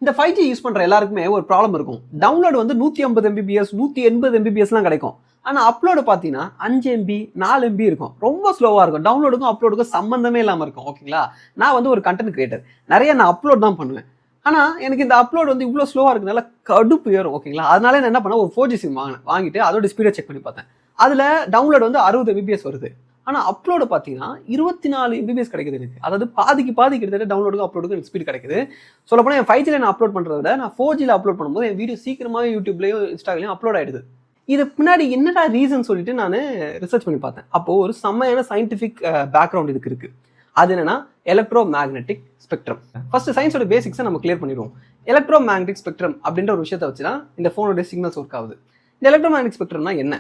இந்த 5G use பண்ற எல்லாருக்குமே ஒரு ப்ராப்ளம் இருக்கும். டவுன்லோட் வந்து 150 MBPS 180 MBPSலாம் கிடைக்கும். ஆனா அப்லோடு பார்த்தீங்கன்னா 5 MB 4 MB இருக்கும். ரொம்ப ஸ்லோவா இருக்கும். டவுன்லோடுக்கும் அப்லோடுக்கும் சம்பந்தமே இல்லாம இருக்கும். ஓகேங்களா? நான் வந்து ஒரு கண்டென்ட் கிரியேட்டர். நிறைய நான் அப்லோட் தான் பண்ணுவேன். ஆனா எனக்கு இந்த அப்லோட் வந்து இவ்வளோ ஸ்லோவா இருக்கனால கடுப்பு ஏறும். ஓகேங்களா? அதனால நான் என்ன பண்ணேன், ஒரு 4G சிம் வாங்கினேன். வாங்கிட்டு அதோட ஸ்பீடை செக் பண்ணி பார்த்தேன். அதுல டவுன்லோட் வந்து 60 MBPS வருது. ஆனா அப்லோடு பார்த்தீங்கன்னா 24 MBPS கிடைக்குது எனக்கு. அதாவது பாதிக்கு பாதி கிட்டத்தட்ட டவுன்லோடுக்கும் அப்லோடுக்கும் எனக்கு ஸ்பீட் கிடைக்குது. சொல்லப்போனால் என் 5Gல நான் அப்லோட் பண்ணுறத விட நான் 4Gல அப்லோட் பண்ணும்போது என் வீடியோ சீக்கிரமாகவே யூடியூப்லையும் இன்ஸ்டாகிராம்லையும் அப்லோட் ஆயிடுது. இது பின்னாடி என்னடா ரீசன் சொல்லிட்டு நான் ரிசர்ச் பண்ணி பார்த்தேன். அப்போ ஒரு செம்மையான சயின்டிஃபிக் பேக்ரவுண்ட் இதுக்கு இருக்கு. அது என்னன்னா எலக்ட்ரோ மேக்னெட்டிக் ஸ்பெக்ட்ரம். ஃபர்ஸ்ட் சயின்ஸோட பேசிக்ஸை நம்ம கிளியர் பண்ணிடுவோம். எலக்ட்ரோ மேக்னெட்டிக் ஸ்பெக்ட்ரம் அப்படின்ற ஒரு விஷயத்தை வச்சு தான் இந்த ஃபோனோட சிக்னல்ஸ் ஒர்க் ஆகுது. இந்த எலக்ட்ரோ மேக்னெட்டிக் ஸ்பெக்ட்ரம்னா என்ன?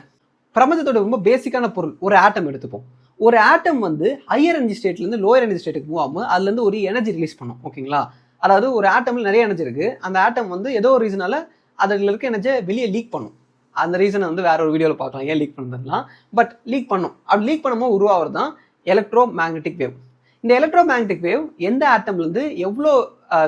பிரபஞ்சத்தோட ரொம்ப பேசிக்கான பொருள் ஒரு ஆட்டம் எடுத்துப்போம். ஒரு ஆட்டம் வந்து ஹையர் எனர்ஜி ஸ்டேட்லேருந்து லோயர் எனர்ஜி ஸ்டேட்டுக்கு மூவ் ஆகும். அதுலேருந்து ஒரு எனர்ஜி ரிலீஸ் பண்ணும். ஓகேங்களா? அதாவது ஒரு ஆட்டமில் நிறைய எனர்ஜி இருக்கு. அந்த ஆட்டம் வந்து ஏதோ ஒரு ரீசனால அதில் இருக்க எனர்ஜியை வெளியே லீக் பண்ணும். அந்த ரீசனை வந்து வேற ஒரு வீடியோவில் பார்க்கலாம், ஏன் லீக் பண்ணுறதுலாம். பட் லீக் பண்ணும். அப்படி லீக் பண்ணும்போது உருவாகிறது தான் எலக்ட்ரோ மேக்னெட்டிக் வேவ். இந்த எலக்ட்ரோ மேக்னெட்டிக் வேவ் எந்த ஆட்டம்லேருந்து எவ்வளோ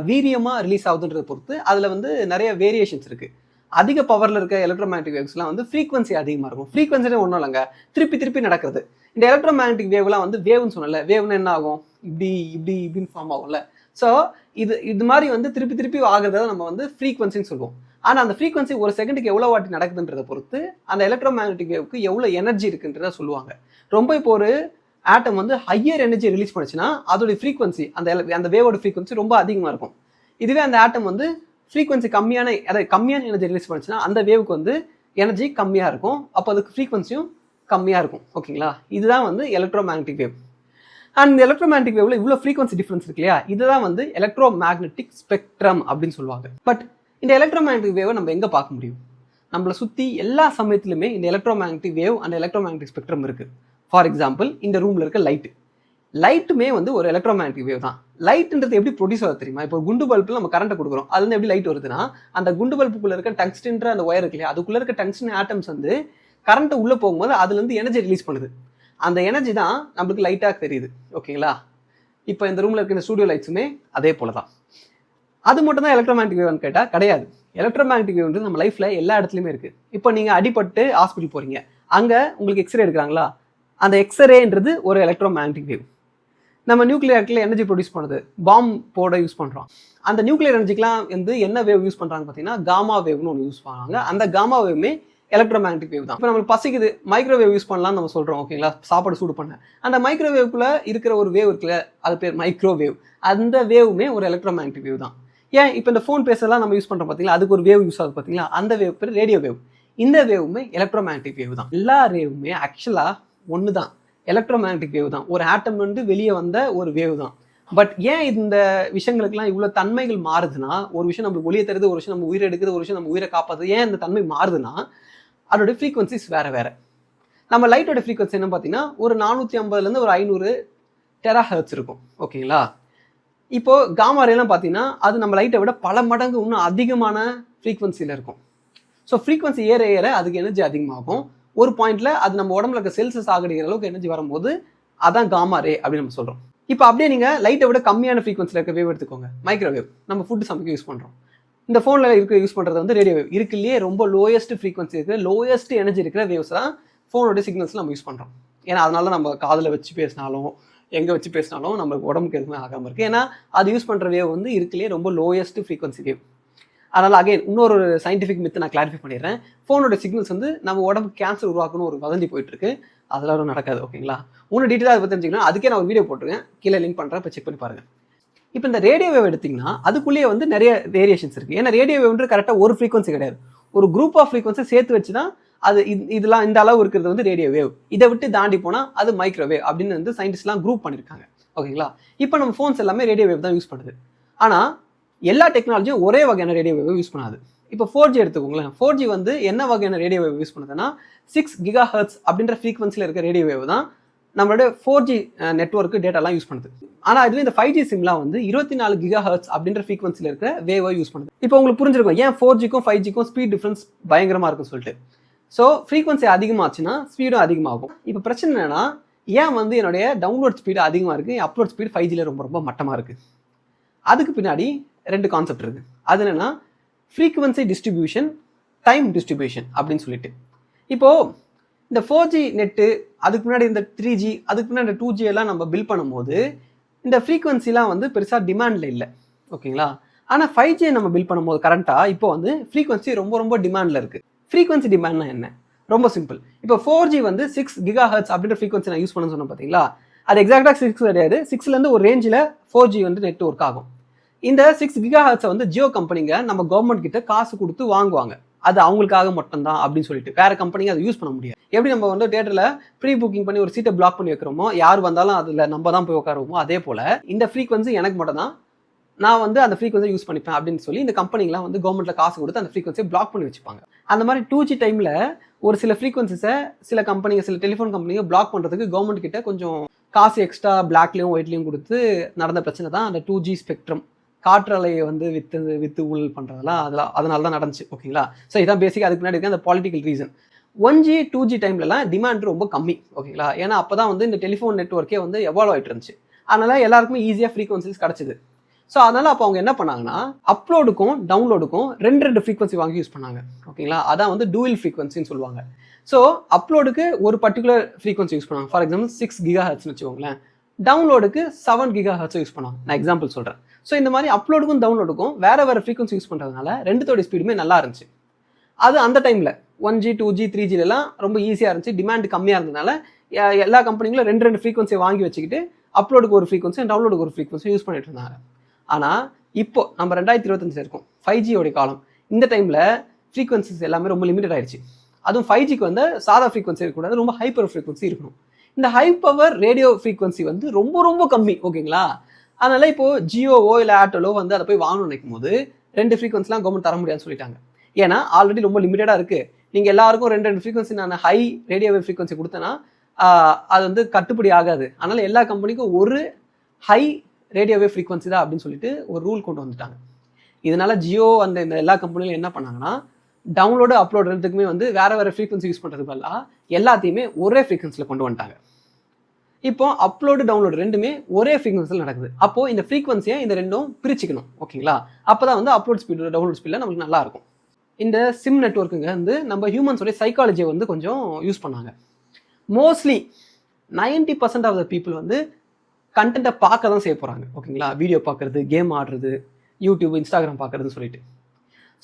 வீரியமாக ரிலீஸ் ஆகுதுன்றதை பொறுத்து அதில் வந்து நிறைய வேரியேஷன்ஸ் இருக்குது. அதிக பவரில் இருக்க எலக்ட்ரோ மேக்னெட்டிக் வேவ்ஸ்லாம் வந்து ஃப்ரீக்வன்சி அதிகமாக இருக்கும். ஃப்ரீக்வன்சி ஒன்றும் இல்லைங்க, திருப்பி திருப்பி நடக்கிறது. இந்த எலக்ட்ரோ மேக்னெட்டிக் வேவ்லாம் வந்து வேவ்னு சொன்னல, வேவ்னு என்ன ஆகும், இப்படி இப்படி இப்படின்னு ஃபார்ம் ஆகும்ல. ஸோ இது மாதிரி வந்து திருப்பி திருப்பி ஆகிறத நம்ம வந்து ஃப்ரீக்வன்சின்னு சொல்லுவோம். ஆனால் அந்த ஃப்ரீக்வன்சி ஒரு செகண்டுக்கு எவ்வளோ வாட்டி நடக்குதுன்றதை பொறுத்து அந்த எலக்ட்ரோ மேக்னெட்டிக் வேவுக்கு எவ்வளோ எனர்ஜி இருக்குன்றத சொல்லுவாங்க. ரொம்ப இப்போ ஒரு ஆட்டம் வந்து ஹையர் எனர்ஜி ரிலீஸ் பண்ணுச்சுன்னா அதோட ஃப்ரீக்வன்சி அந்த வேவோட ஃப்ரீக்வன்சி ரொம்ப அதிகமாக இருக்கும். இதுவே அந்த ஆட்டம் வந்து ஃப்ரீக்வன்சி கம்மியான எனர்ஜி ரிலீஸ் பண்ணுச்சுன்னா அந்த வேவுக்கு வந்து எனர்ஜி கம்மியாக இருக்கும். அப்போ அதுக்கு ஃப்ரீக்வன்சியும் கம்மியாக இருக்கும். ஓகேங்களா? இதுதான் வந்து எலக்ட்ரோ மேக்னெட்டிக் வேவ். அண்ட் இந்த எலக்ட்ரோ மேக்னெட்டிக் வேவ்ல இவ்வளோ ஃப்ரீக்வன்சி டிஃபரன்ஸ் இருக்கு இல்லையா? இதுதான் வந்து எலக்ட்ரோ மேக்னெட்டிக் ஸ்பெக்ட்ரம் அப்படின்னு சொல்லுவாங்க. பட் இந்த எலக்ட்ரோ மேக்னெட்டிக் வேவை நம்ம எங்கே பார்க்க முடியும்? நம்மளை சுற்றி எல்லா சமயத்துலையுமே இந்த electro magnetic wave and electro magnetic spectrum இருக்குது. ஃபார் எக்ஸாம்பிள், இந்த ரூமில் இருக்க லைட்டுமே வந்து ஒரு எலக்ட்ரோ மேக்னெட்டிக் வேவ் தான். லைட்ன்றது எப்படி ப்ரொடியூஸ் ஆகுது தெரியுமா? இப்போ குண்டு பல்பில் நம்ம கரண்ட் கொடுக்குறோம், அதுல இருந்து எப்படி லைட் வருதுன்னா, அந்த குண்டு பல்புக்குள்ள இருக்க டங்ஸ்டன்ற அந்த ஒயர் இருக்கு இல்லையா, அதுக்குள்ள இருக்க டங்ஸ்டன் ஆட்டம்ஸ் வந்து கரண்ட் உள்ள போகும்போது அதுல இருந்து எனர்ஜி ரிலீஸ் பண்ணுது. அந்த எனர்ஜி தான் நம்மளுக்கு லைட்டாக தெரியுது. ஓகேங்களா? இப்போ இந்த ரூம்ல இருக்க இந்த ஸ்டூடியோ லைட்ஸுமே அதே போல தான். அது மட்டும் தான் எலக்ட்ரோ மேக்னெட்டிக் வேவ்னு கேட்டால் கிடையாது. எலக்ட்ரோ மேக்னெட்டிக் வேவ்ன்றது நம்ம லைஃப்ல எல்லா இடத்துலையுமே இருக்கு. இப்போ நீங்க அடிபட்டு ஹாஸ்பிட்டல் போறீங்க, அங்க உங்களுக்கு எக்ஸ்ரே எடுக்கிறாங்களா, அந்த எக்ஸ்ரேன்றது ஒரு எலக்ட்ரோ மேக்னெட்டிக் வேவ். நம்ம நியூக்ளியர் ஆக்டில் எனர்ஜி ப்ரொடியூஸ் பண்ணுது, பாம்பு போட யூஸ் பண்ணுறோம். அந்த நியூக்ளியர் எனர்ஜிக்கெலாம் வந்து என்ன வேவ் யூஸ் பண்ணுறாங்க பார்த்தீங்கன்னா, காமா வேவ்னு ஒன்று யூஸ் பண்ணுவாங்க. அந்த காமா வேவுமே எலக்ட்ரோ மேக்னெட்டிக் வேவ் தான். இப்போ நம்மளுக்கு பசிக்குது, மைக்ரோவேவ் யூஸ் பண்ணலாம்னு நம்ம சொல்கிறோம். ஓகேங்களா? சாப்பாடு சூடு பண்ண அந்த மைக்ரோவேவ்க்குள்ளே இருக்கிற ஒரு வேவ் இருக்குல்ல, அது பேர் மைக்ரோவேவ். அந்த வேவுமே ஒரு எலக்ட்ரோ மேக்னெட்டிக் வேவ் தான். ஏன் இப்போ இந்த ஃபோன் பேசலாம் நம்ம யூஸ் பண்ணுறோம் பார்த்தீங்களா, அதுக்கு ஒரு வேவ் யூஸ் ஆகுது பார்த்தீங்களா, அந்த வேவ் பேர் ரேடியோ வேவ். இந்த வேவுமே எலக்ட்ரோ மேக்னெட்டிக் வேவ் தான். எல்லா வேவுமே ஆக்சுவலாக ஒன்று தான், எலக்ட்ரோ மேக்னெட்டிக் வேவ் தான். ஒரு ஆட்டம் வந்து வெளியே வந்த ஒரு வேவ் தான். பட் ஏன் இந்த விஷயங்களுக்குலாம் இவ்வளோ தன்மைகள் மாறுதுன்னா, ஒரு விஷயம் நம்மளுக்கு ஒளியை தருது, ஒரு விஷயம் நம்ம உயிரை எடுக்குது, ஒரு விஷயம் நம்ம உயிரை காப்பாது. ஏன் இந்த தன்மை மாறுதுன்னா, அதோட ஃப்ரீக்வன்சிஸ் வேற வேற. நம்ம லைட்டோட ஃப்ரீக்வன்சி என்ன பார்த்தீங்கன்னா, ஒரு 450லேருந்து ஒரு 500 டெராஹெர்ட்ஸ் இருக்கும். ஓகேங்களா? இப்போ காமா ரேலாம் பார்த்தீங்கன்னா, அது நம்ம லைட்டை விட பல மடங்கு இன்னும் அதிகமான ஃப்ரீக்வன்சியில் இருக்கும். ஸோ ஃப்ரீக்வன்சி ஏற ஏற அதுக்கு எனர்ஜி அதிகமாகும். ஒரு பாயிண்ட்ல அது நம்ம உடம்புல இருக்க செல்ஸை சாகடிக்கிற அளவுக்கு எனர்ஜி வரும்போது அதான் காமா ரே அப்படின்னு நம்ம சொல்றோம். இப்போ அப்படியே நீங்க லைட்டை விட கம்மியான ஃப்ரீக்வன்சியில் இருக்க வேவ் எடுத்துக்கோங்க, மைக்ரோவேவ். நம்ம ஃபுட்டு சமைக்க யூஸ் பண்றோம். இந்த ஃபோன்ல இருக்க யூஸ் பண்றது வந்து ரேடியோ வேவ். இருக்குல்லையே ரொம்ப லோயஸ்ட் ஃப்ரீக்வன்சி இருக்கிற லோயஸ்ட் எனர்ஜி இருக்கிற வேவ்ஸ் தான் ஃபோனோட சிக்னல்ஸ் நம்ம யூஸ் பண்றோம். ஏன்னா அதனால நம்ம காதில் வச்சு பேசினாலும் எங்கே வச்சு பேசினாலும் நம்மளுக்கு உடம்புக்கு எதுவுமே ஆகாமல் இருக்குது. ஏன்னா அது யூஸ் பண்ணுற வேவ் வந்து இருக்குல்லையே ரொம்ப லோயஸ்ட் ஃப்ரீக்வன்சி வேவ். அதனால் அகைன் இன்னொரு சயின்டிஃபிக் மித்தை நான் கிளாரிஃபை பண்ணிடுறேன். ஃபோனோட சிக்னல்ஸ் வந்து நம்ம உடம்பு கேன்சர் உருவாக்கணும் ஒரு வதந்தி போயிட்டுருக்கு. அதெல்லாம் நடக்காது. ஓகேங்களா? இன்னும் டீட்டெயிலாக அதை பற்றி தெரிஞ்சுக்கணும், அதுக்கே நான் ஒரு வீடியோ போட்டிருக்கேன், கீழே லிங்க் பண்ணுறேன், இப்போ செக் பண்ணி பாருங்கள். இப்போ இந்த ரேடியோ வேவ் எடுத்திங்கன்னா அதுக்குள்ளேயே வந்து நிறைய வேரியேஷன்ஸ் இருக்குது. ஏன்னா ரேடியோ வேவ்ன்றது கரெக்டாக ஒரு ஃப்ரீக்வன்சி கிடையாது, ஒரு குரூப் ஆஃப் ஃப்ரீக்வன்சி சேர்த்து வச்சு தான் அது இதெல்லாம் இந்த அளவு இருக்கிறது வந்து ரேடியோ வேவ். இதை விட்டு தாண்டி போனால் அது மைக்ரோவேவ் அப்படின்னு வந்து சயின்டிஸ்ட்லாம் குரூப் பண்ணியிருக்காங்க. ஓகேங்களா? இப்போ நம்ம ஃபோன்ஸ் எல்லாமே ரேடியோ வேவ் தான் யூஸ் பண்ணுது. ஆனால் எல்லா டெக்னாலஜியும் ஒரே வகையான ரேடியோ வேவ் யூஸ் பண்ணாது. இப்போ 4G எடுத்துக்கோங்களேன். 4G வந்து என்ன வகையான ரேடியோ வேவ் யூஸ் பண்ணுதுன்னா 6 GHz அப்படின்ற ஃப்ரீக்வன்சியில் இருக்க ரேடியோ வேவ் தான் நம்மளோட 4G நெட்வொர்க்கு டேட்டாலாம் யூஸ் பண்ணுது. ஆனால் இதுவே இந்த 5G சிம்லாம் வந்து 24 GHz அப்படின்ற ஃப்ரீக்வன்சியில் இருக்கிற வேவை யூஸ் பண்ணுது. இப்போ உங்களுக்கு புரிஞ்சிருக்கும் ஏன் 4Gக்கும் 5Gக்கும் ஸ்பீட் டிஃப்ரென்ஸ் பயங்கரமாக இருக்குன்னு சொல்லிட்டு. ஸோ ஃப்ரீக்வன்சி அதிகமாச்சுன்னா ஸ்பீடும் அதிகமாகும். இப்போ பிரச்சனை என்னன்னா, ஏன் வந்து என்னுடைய டவுன்லோட் ஸ்பீடு அதிகமாக இருக்குது, அப்லோட் ஸ்பீடு 5Gல ரொம்ப ரொம்ப மட்டமாக இருக்குது. அதுக்கு பின்னாடி 2 கான்செப்ட் இருக்குது. அது என்னன்னா ஃப்ரீக்வன்சி டிஸ்ட்ரிபியூஷன், டைம் டிஸ்ட்ரிபியூஷன் அப்படின்னு சொல்லிட்டு. இப்போது இந்த 4G நெட்டு, அதுக்கு முன்னாடி இந்த 3G, அதுக்கு முன்னாடி இந்த 2G எல்லாம் நம்ம பில் பண்ணும்போது இந்த ஃப்ரீக்வன்சிலாம் வந்து பெருசாக டிமாண்டில் இல்லை, ஓகேங்களா. ஆனால் 5G நம்ம பில் பண்ணும்போது கரண்ட்டாக இப்போ வந்து ஃப்ரீக்வன்சி ரொம்ப ரொம்ப டிமாண்டில் இருக்குது. ஃப்ரீக்வன்சி டிமாண்ட்னா என்ன? ரொம்ப சிம்பிள். இப்போ 4G வந்து 6 GHz அப்படின்ற ஃப்ரீக்வன்சி நான் யூஸ் பண்ண சொன்னேன் பார்த்தீங்களா, அது எக்ஸாக்டாக 6 கிடையாது. 6லேருந்து ஒரு ரேஞ்சில் 4G வந்து நெட் ஒர்க் ஆகும். இந்த 6 GHz வந்து ஜியோ கம்பெனிங்க நம்ம கவர்மெண்ட் கிட்ட காசு கொடுத்து வாங்குவாங்க. அது அவங்களுக்காக மட்டும்தான் அப்படின்னு சொல்லிட்டு வேற கம்பெனிங்க அதை யூஸ் பண்ண முடியாது. எப்படி நம்ம வந்து தியேட்டரில் ப்ரீ புக்கிங் பண்ணி ஒரு சீட்டை பிளாக் பண்ணி வைக்கிறோமோ, யார் வந்தாலும் அதில் நம்ம தான் போய் உட்காருவோமோ, அதே போல் இந்த ஃப்ரீக்வன்சி எனக்கு மட்டும் தான், நான் வந்து அந்த ஃப்ரீக்வன்சி யூஸ் பண்ணிப்பேன் அப்படின்னு சொல்லி இந்த கம்பெனிங்களாம் வந்து கவர்மெண்ட்டில் காசு கொடுத்து அந்த ஃப்ரீக்வன்சியை பிளாக் பண்ணி வச்சுப்பாங்க. அந்த மாதிரி 2G டைமில் ஒரு சில ஃப்ரீக்வன்சிஸை சில கம்பெனிங்க, சில டெலிஃபோன் கம்பெனிங்க பிளாக் பண்ணுறதுக்கு கவர்மெண்ட் கிட்ட கொஞ்சம் காசு எக்ஸ்ட்ரா பிளாக்லையும் ஒயிட்லையும் கொடுத்து நடந்த பிரச்சனை தான் அந்த 2G ஸ்பெக்ட்ரம். காற்றலையை வந்து வித்து ஊழல் பண்ணுறதெல்லாம் அதனால தான் நடந்துச்சு, ஓகேங்களா. ஸோ இதான் பேசிக்காக அதுக்கு முன்னாடி இருக்க அந்த பாலிட்டிக்கல் ரீசன். 1G 2G டைம்லலாம் டிமாண்ட் ரொம்ப கம்மி, ஓகேங்களா. ஏன்னா அப்போ தான் வந்து இந்த டெலிஃபோன் நெட்ஒர்க்கே வந்து எவால்வ் ஆகிட்டு இருந்துச்சு. அதனால எல்லாருக்குமே ஈஸியாக ஃப்ரீக்வன்சிஸ் கிடச்சிது. ஸோ அதனால் அப்போ அவங்க என்ன பண்ணாங்கன்னா அப்லோடுக்கும் டவுன்லோடுக்கும் ரெண்டு ஃப்ரீக்வன்சி வாங்கி யூஸ் பண்ணாங்க, ஓகேங்களா. அதான் வந்து டூவல் ஃப்ரீக்வன்சின்னு சொல்லுவாங்க. ஸோ அப்லோடுக்கு ஒரு பர்டிகுலர் ஃப்ரீக்வன்சி யூஸ் பண்ணாங்க. ஃபார் எக்ஸாம்பிள் 6 GHz வச்சுக்கோங்களேன். டவுன்லோடுக்கு 7 GHz யூஸ் பண்ணாங்க. நான் எக்ஸாம்பிள் சொல்கிறேன். ஸோ இந்த மாதிரி அப்லோடுக்கும் டவுன்லோடுக்கும் வேறு ஃப்ரீக்வன்சி யூஸ் பண்ணுறதுனால ரெண்டுத்தோட ஸ்பீடுமே நல்லா இருந்துச்சு. அது அந்த டைமில் 1G 2G 3Gலாம் ரொம்ப ஈஸியாக இருந்துச்சு. டிமாண்ட் கம்மியாக இருந்ததுனால எல்லா கம்பெனிகளும் ரெண்டு ஃப்ரீக்வன்சியை வாங்கி வச்சுக்கிட்டு அப்லோடுக்கு ஒரு ஃப்ரீக்வன்சி, டவுன்லோடுக்கு ஒரு ஃப்ரீக்வன்சி யூஸ் பண்ணிட்டு இருந்தாங்க. ஆனால் இப்போ நம்ம 2025 இருக்கும், 5G காலம். இந்த டைமில் ஃப்ரீக்வன்சிஸ் எல்லாமே ரொம்ப லிமிட்டட் ஆயிடுச்சு. அதுவும் 5Gக்கு வந்து சாதா ஃப்ரீக்வன்சி இருக்கக்கூடாது, ரொம்ப ஹைப்பர் ஃப்ரீக்வன்சி இருக்கணும். இந்த ஹை பவர் ரேடியோ ஃப்ரீக்வன்சி வந்து ரொம்ப ரொம்ப கம்மி, ஓகேங்களா. அதனால இப்போ ஜியோவோ இல்லை ஏர்டெலோ வந்து அதை போய் வாங்கணும்னு நினைக்கும் போது ரெண்டு ஃப்ரீக்வன்சிலாம் கவர்மெண்ட் தர முடியாதுன்னு சொல்லிட்டாங்க. ஏன்னா ஆல்ரெடி ரொம்ப லிமிட்டடாக இருக்குது. நீங்கள் எல்லாருக்கும் ரெண்டு ஃப்ரீக்வன்சி நான் ஹை ரேடியோ வேவ் ஃப்ரீக்வன்சி கொடுத்தேன்னா அது வந்து கட்டுப்படி ஆகாது. அதனால் எல்லா கம்பெனிக்கும் ஒரு ஹை ரேடியோ வேவ் ஃப்ரீக்வன்சி தான் அப்படின்னு சொல்லிட்டு ஒரு ரூல் கொண்டு வந்துட்டாங்க. இதனால ஜியோ அந்த இந்த எல்லா கம்பெனிலும் என்ன பண்ணாங்கன்னா டவுன்லோடு அப்லோட் ரெண்டுக்குமே வந்து வேறு ஃப்ரீக்வன்சி யூஸ் பண்ணுறது பதிலாக எல்லாத்தையுமே ஒரே ஃப்ரீக்வன்சியில் கொண்டு வந்துட்டாங்க. இப்போ அப்லோடு டவுன்லோடு ரெண்டுமே ஒரே ஃப்ரீக்வன்சியில் நடக்குது. அப்போது இந்த ஃப்ரீக்வன்சியை இந்த ரெண்டும் பிரிச்சுக்கணும், ஓகேங்களா. அப்போ தான் வந்து அப்லோட் ஸ்பீடு டவுன்லோட் ஸ்பீடில் நமக்கு நல்லா இருக்கும். இந்த சிம் நெட்வொர்க்குங்க வந்து நம்ம ஹியூமன்ஸோடைய சைக்காலஜியை வந்து கொஞ்சம் யூஸ் பண்ணாங்க. மோஸ்ட்லி 90% ஆஃப் த பீப்புள் வந்து கண்டென்ட்டை பார்க்க தான் செய்ய போகிறாங்க, ஓகேங்களா. வீடியோ பார்க்குறது, கேம் ஆடுறது, யூடியூப், இன்ஸ்டாகிராம் பார்க்குறதுன்னு சொல்லிட்டு.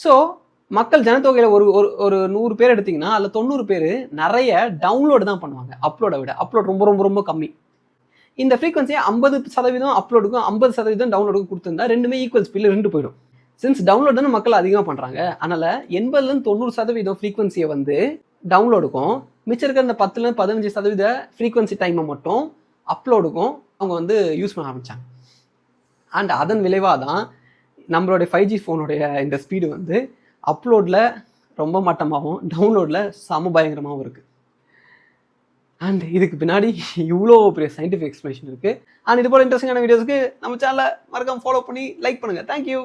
ஸோ மக்கள் ஜனத்தொகையில் ஒரு 100 பேர் எடுத்திங்கன்னா அதில் 90 பேர் நிறைய டவுன்லோடு தான் பண்ணுவாங்க அப்லோடை விட. அப்லோட் ரொம்ப ரொம்ப ரொம்ப கம்மி. இந்த ஃப்ரீக்வன்சியை 50% அப்லோடுக்கும் 50% டவுன்லோடுக்கும் கொடுத்துருந்தா ரெண்டுமே ஈக்குவல் ஸ்பீடில் ரெண்டு போயிடும். சின்ஸ் டவுன்லோட் தானே மக்கள் அதிகமாக பண்ணுறாங்க, அதனால் 80லேருந்து 90% ஃப்ரீக்வன்சியை வந்து டவுன்லோடுக்கும், மிச்சம் இருக்கிற இந்த 10லேருந்து 15% ஃப்ரீக்வன்சி டைமை மட்டும் அப்லோடுக்கும் அவங்க வந்து யூஸ் பண்ண ஆரம்பித்தாங்க. அண்ட் அதன் விளைவாக தான் நம்மளுடைய 5G ஃபோனுடைய இந்த ஸ்பீடு வந்து அப்லோடில் ரொம்ப மட்டமாகவும் டவுன்லோடில் சம பயங்கரமாகவும் இருக்குது. அண்ட் இதுக்கு பின்னாடி இவ்வளோ பெரிய சயின்டிஃபிக் எக்ஸ்பிளேஷன் இருக்குது. அண்ட் இது போல் இன்ட்ரெஸ்டிங்கான வீடியோஸ்க்கு நம்ம சேனலை மறக்காம ஃபாலோ பண்ணி லைக் பண்ணுங்கள். தேங்க்யூ.